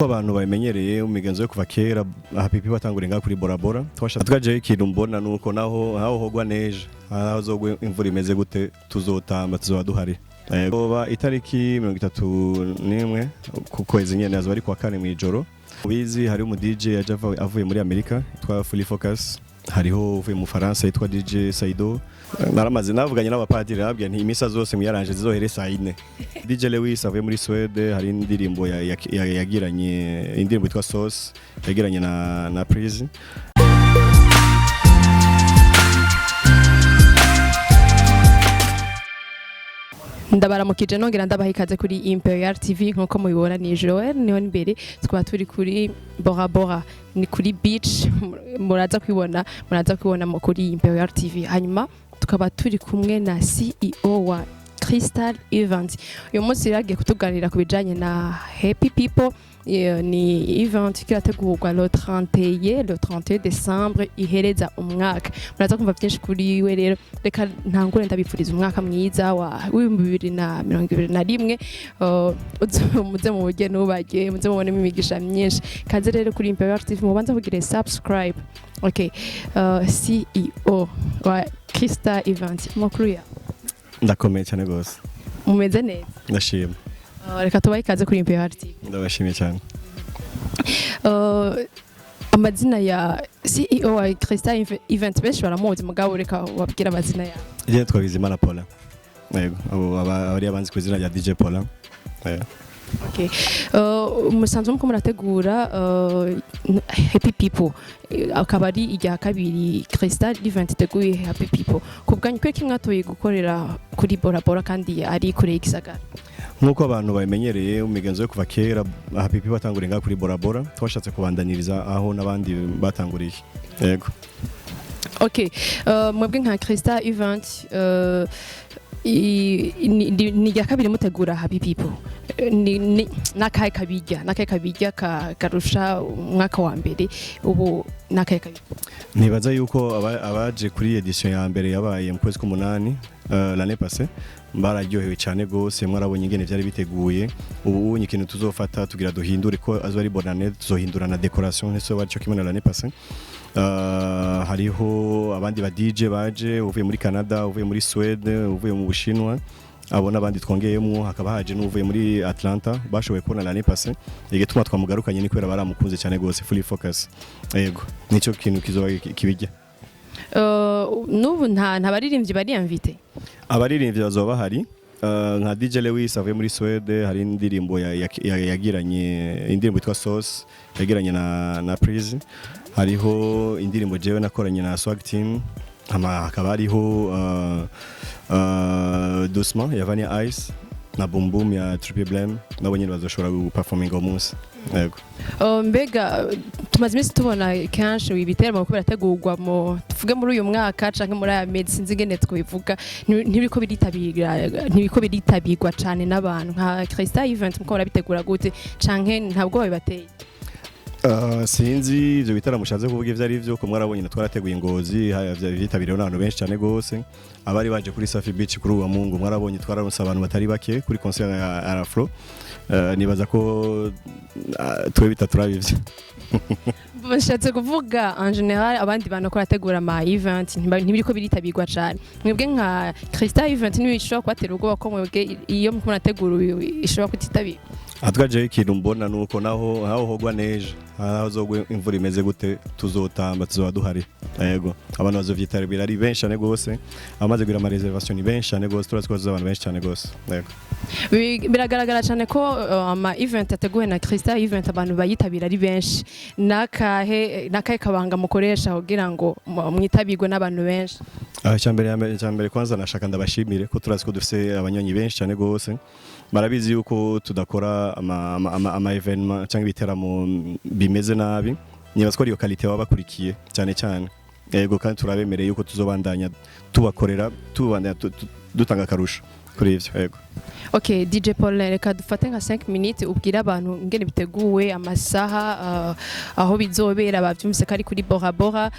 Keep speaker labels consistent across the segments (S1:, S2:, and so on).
S1: Abantu babimenyereye umigenzo yo kuva kera hapipi batangura inga kuri borabora twaje ikintu mbona nuko naho hogwa neje aho zogwe imvura imeze gute tuzotamba tuzoba duhari ba itariki 31 ku kwezi nyene azo bari kwa kane mwijoro ubizi hari umu DJ avuye muri Amerika twa Fully Focus hariho uvuye mu Faransa yitwa DJ Saido naramaze navuganye n'abapadiri nababwiye nti imisa zose mwiyaranje zizohere saa 4 DJ Lewis avuye muri Swede hari indirimbo yagiranye indirimbo yitwa Sauce yagiranye na Prise
S2: ndabaramukije nongera ndabaha ikaze kuri Imperial TV nkuko mubibona ni Joel niho imbere twaba turi kuri Bora Bora ni kuri beach muraza kwibona kuri Imperial TV hanyuma tukaba turi kumwe na CEO wa Cristal Event uyu munsi yagiye kutuganira ku bijanye na Happy People ni event kirategurwa le 31 décembre ihereza umwaka muraza kumva byinshi kuri we rero reka ntangure ndabipfuriza umwaka mwiza wa 2021 muze mu buryo nubage muze mubone imigisha myinshi kaze rero kuri Imperial TV mubanza kugira subscribe okay CEO wa Cristal Event makuru ya
S1: ndakomeye cyane gose
S2: mumeze neza
S1: ndashima
S2: reka tubaye ikaze kuri Imperial TV
S1: ndabashimiye cyane
S2: amazina ya CEO wa Cristal Event benshi baramuzi mugabo reka wabwira amazina ya
S1: je twabizimana Paulin yego abari abanzi ku izina rya DJ Paulin
S2: okay umusanzu muko murategura Happy People akaba ari ijya kabiri Cristal Event teguye Happy People kubwanyu kweki mwatoye gukorera kuri Bora Bora kandi ari kure igisagara
S1: nkuko abantu babimenyereye umigenzo yo kuva kera hapipi batangura inga kuri Bora Bora twashatse kubandaniriza aho nabandi batanguriye yego
S2: okay mwebwe nka Cristal Event ni ya kabiri mutegura Happy People ni nakaye kabijya karusha umwaka wa mbere ubu nakaye kabijya
S1: nibaza yuko abaje kuri edition ya mbere yabaye mu kwezi k'umunani l'année passée bararyohewe cyane gose mwarabonye ingene byari biteguye ubu ikintu tuzofata tugira duhindure ko azo ari bonane tuzohindura na decoration nese wacho kimwe l'année passée hariho abandi ba DJ baje uvuye muri Canada uvuye muri Swede uvuye mu Bushinwa abo nabandi twongeyemo hakaba haje n'uvuye muri Atlanta bashoboye kubona l'année passée igetuma twamugarukanye ni kwera baramukunze cyane gose Fully Focus yego nico kintu kizoba kibijya
S2: nubu nta baririmbyi bari invité
S1: abaririmbyi bazoba hari nka DJ Lewis avuye muri Swede hari indirimbo yagiranye indirimbo yitwa Sauce yagiranye na Prise hariho indirimbo jewe nakoranye na Swag Team hakaba hariho Doucement ya Vania Ice na Boom Boom ya Triple Blame nabo nyine bazoshobora guperforminga umunsi yego
S2: mbega tumaze imisi tubona kenshi ibiteramo ko birategurwa mu tuvuge muri uyu mwaka canke muri aya mezi sinzi ingene twivuga ntibiko biritabirwa cyane n'abantu nka Cristal Event muko barabitegura gute canke ntabwo babibateye
S1: sinzi ivyo bitaramo mushaze kuvuga ivyo ari byo ko mwarabonye twarateguye ingozi byitabiriwe n'abantu benshi cyane gose abari baje kuri Safi Beach kuri uwa Mungu mwarabonye twararonse abantu batari bake kuri concert ya Arafro nibaza ko twe bitaturabivye
S2: bashatse kuvuga en general abandi bantu ko rategura ama event ntibiriko biritabirwa cyane mwebwe nka Cristal Event nibishobora kwatera ubwoba ko mwebwe iyo munategura ishobora kutitabirwa
S1: atwaje ikintu mbona nuko naho hogwa neje aho zogwe imvura imeze gute tuzotamba tuzoba duhari yego abantu bazovyitabira ari benshi cyane gose amaze kugira ama reservation benshi cyane gose turazikoze abantu benshi cyane gose yego
S2: biragaragara cyane ko ama event ateguwe na Cristal Event abantu bayitabira ari benshi nakahe kabanga mukoresha kugira ngo mwitabirwe n'abantu benshi
S1: cyambere kwanza nashaka ndabashimire ko turaziko dufise abanyonyi benshi cyane gose barabizi yuko tudakora ama evenement cyangwa ibiteramo bimeze nabi nibaza ko iyo quality baba bakurikiye cyane cyane yego kandi turabemereye yuko tuzobandanya tubakorera dutanga karusho kuri ivyo yego.
S2: Okay, DJ Paulin, reka dufate nka 5 minutes ubwira abantu ingene biteguwe amasaha aho bizobera bavyumvise ko ari kuri Bora Bora,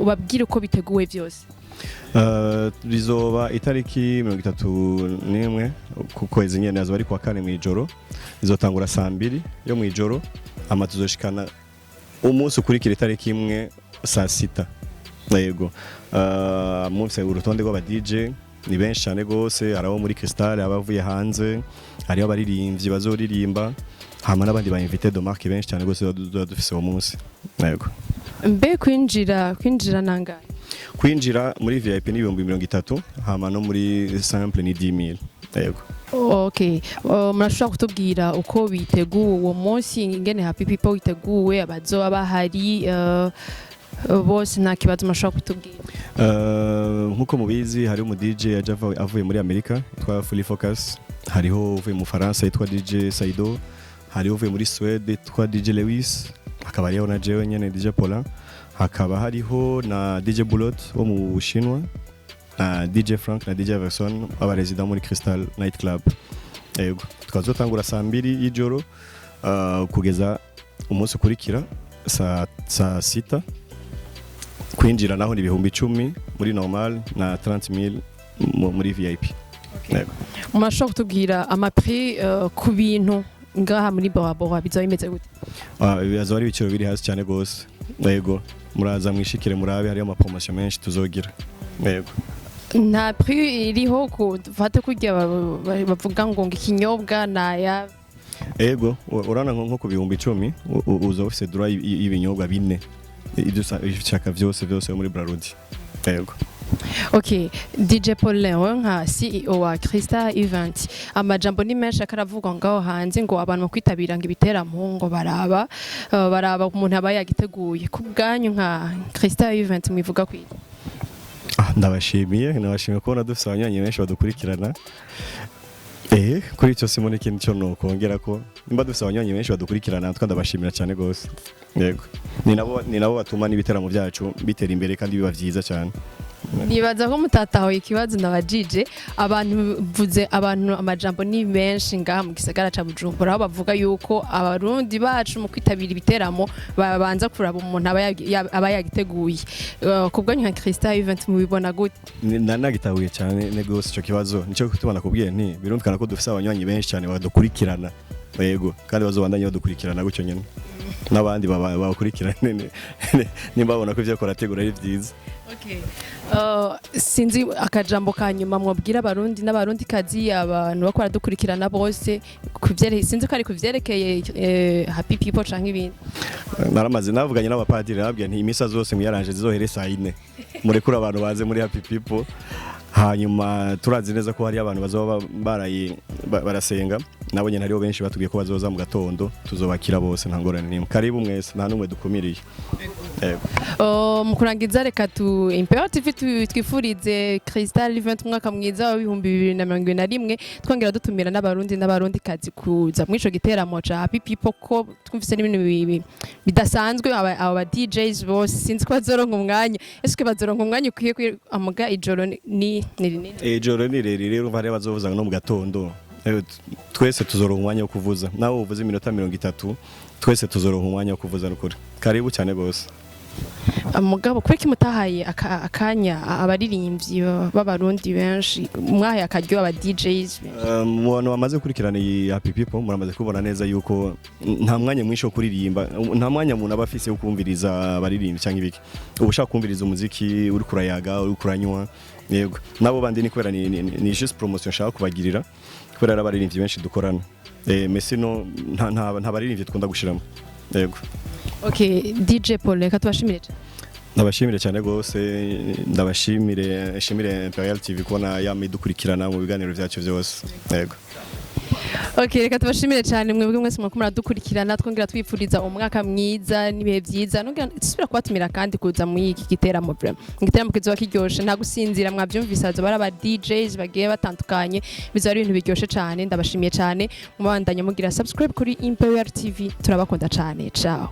S2: ubabwire uko biteguwe vyose.
S1: Bizoba itariki 31 ku kwezi nyene azoba ari kwa kane mwijoro, izotangura saa 2 yo mwijoro, ama tuzoshikana umunsi ukurikira itariki imwe saa 6. Yego. Mufise urutonde rw'aba DJ ni benshi cyane gose, arabo muri cristal, abavuye hanze, ari abaririmbyi bazoririmba, hama n'abandi ba invité de marque benshi cyane gose dufise uwo munsi. Yego.
S2: Mbe kwinjira nangaye?
S1: Kwinjira muri VIP ni 30,000, hama no muri simple ni 10,000. Yego.
S2: Okay. Murashobora kutubwira uko biteguwe uwo munsi, ingene Happy People biteguwe, abazoba bahari bose nta kibazo mashobora kutubwira?
S1: Nkuko mubizi hari umu DJ avuye muri Amerika yitwa Fully Focus, hariho uvuye mu Faransa yitwa DJ Saido, hariho uvuye muri Swede yitwa DJ Lewis, hakaba hariho na jewe nyene DJ PAULIN, hakaba hariho na DJ Bulot wo mu Bushinwa, na DJ Frank na DJ Verson abaresident muri Crystal Night Club. Yego, tukazotangura saa 2 y'ijoro kugeza umunsi ukurikira saa 6. Kwinjira naho ni 10,000 muri normal na 30,000 muri VIP. Yego.
S2: Murashobora kutubwira amaprix ku bintu ngaha muri Bora Bora bizoba bimeze gute?
S1: Bizoba ari ibiciro biri hasi cyane gose. Yego. Muraza mwishikire murabe hari ama promotion menshi tuzogira. Yego.
S2: Nta prix iriho ko dufate kurya bavuga ngo ikinyobwa naya.
S1: Yego, urana nko ku 10,000 uza ufise droit y'ibinyobwa 4. Ibishaka vyose muri Brarudi. Yego.
S2: Okay, DJ Paulin nka CEO wa Cristal Event, amajambo ni menshi akaravuga ngaho hanze ngo abantu bakwitabira ngo ibiteramo ngo baraba umuntu aba yagiteguye. Ku bwanyu nka Cristal Event mwivuga kwiki?
S1: Ndabashimiye kubona dufise abanywanyi benshi badukurikirana. Kuri icyo simo n'ikintu cyo no kongera ko nimba dufise abanywanyi benshi badukurikirana twandabashimira cyane gose. Yego. Ni nabo batuma n'ibiteramo byacu bitera imbere kandi biba vyiza cyane.
S2: Nibaza ko mutataho ikibazo nabajije abantu amajambo ni menshi ngaha mu gisagara ca Bujumbura, aho bavuga yuko abarundi bacu mu kwitabira ibiteramo babanza kuraba umuntu aba yagiteguye. Kubwo nka Cristal Event mubibona gute?
S1: Nanagitahuye cyane negose ico kibazo, nico kutubana kubwiye nti birumvikana ko dufise abanywanyi benshi cyane badukurikirana. Yego, kandi bazobandanye badukurikirana gutyo nyene n'abandi bakurikirana nimba babona ko ivyo korategura ari vyiza.
S2: Okay. Sinzi akajambo kanyuma mwabwira abarundi n'abarundi kazi abantu bakora dukurikirana bose sinzi ko ari kuvyerekeye Happy People canke ibindi.
S1: Naramaze navuganye n'abapadiri nababwiye nti imisa zose mwiyaranje zizohere saa 4 murekura abantu baze muri Happy People, hanyuma turazi neza ko hari abantu bazoba barasenga, nabo nyene hariho benshi batubwiye ko bazoza mu gatondo, tuzobakira bose nta ngorane nimwe. Karibu mwese nta numwe dukumiriye.
S2: Mukurangiza reka Imperial TV twifurize Cristal Event umwaka mwiza wa 2021, twongera dutumira n'abarundi kazi kuza muri ico giteramo ca Happy People ko twumvise n'ibintu bidasanzwe. Aba DJs bose sinzi ko bazoronka umwanya, eske bazoronka umwanya ukwiye amuga ijoro ni
S1: ijoro ni rero umva bazovuza no mu gatondo. Twese tuzoronka umwanya wo kuvuza, nawe uvuze iminota 30 twese tuzoronka umwanya wo kuvuza n'ukuri. Karibu cyane gose.
S2: Mugabo kuri kimutahaye akanya abaririmbyi b'abarundi benshi, mwahaye akaryo aba DJs
S1: umuntu bamaze kurikirana iyi Happy People muramaze kubona neza yuko nta mwanya mwisho kuririmba, nta mwanya umuntu aba afise wo kumviriza abaririmbyi cyangwa ibiki. Ubushaka kumviriza umuziki uri kurayaga uri kuranywa. Yego, nabo bandi ni kwera ni just promotion shaka kubagirira kwera abaririmbyi benshi dukorana. Messi no nta baririmbyi twunda gushiramo. Yego.
S2: Okay, DJ Paulin reka tubashimire.
S1: Ndabashimire cyane gose, ndabashimire Imperial TV kubona yamidukurikirana mu biganiro byacu byose. Yego.
S2: Okay, reka tubashimire cyane mwebwe mwese mwakumara dukurikirana, twongera twifuriza umwaka mwiza nibihe byiza. Nongera tusubira kubatumira kandi kuza muri iki giteramo vraiment. Igiteramo kizoba kiryoshe, nta gusinzira mwabyumvise, hazo bara DJs bagiye batandukanye, bizo ari ibintu biryoshe cyane. Ndabashimiye cyane, mubandanye mugira subscribe kuri Imperial TV, turabakunda cyane. Ciao.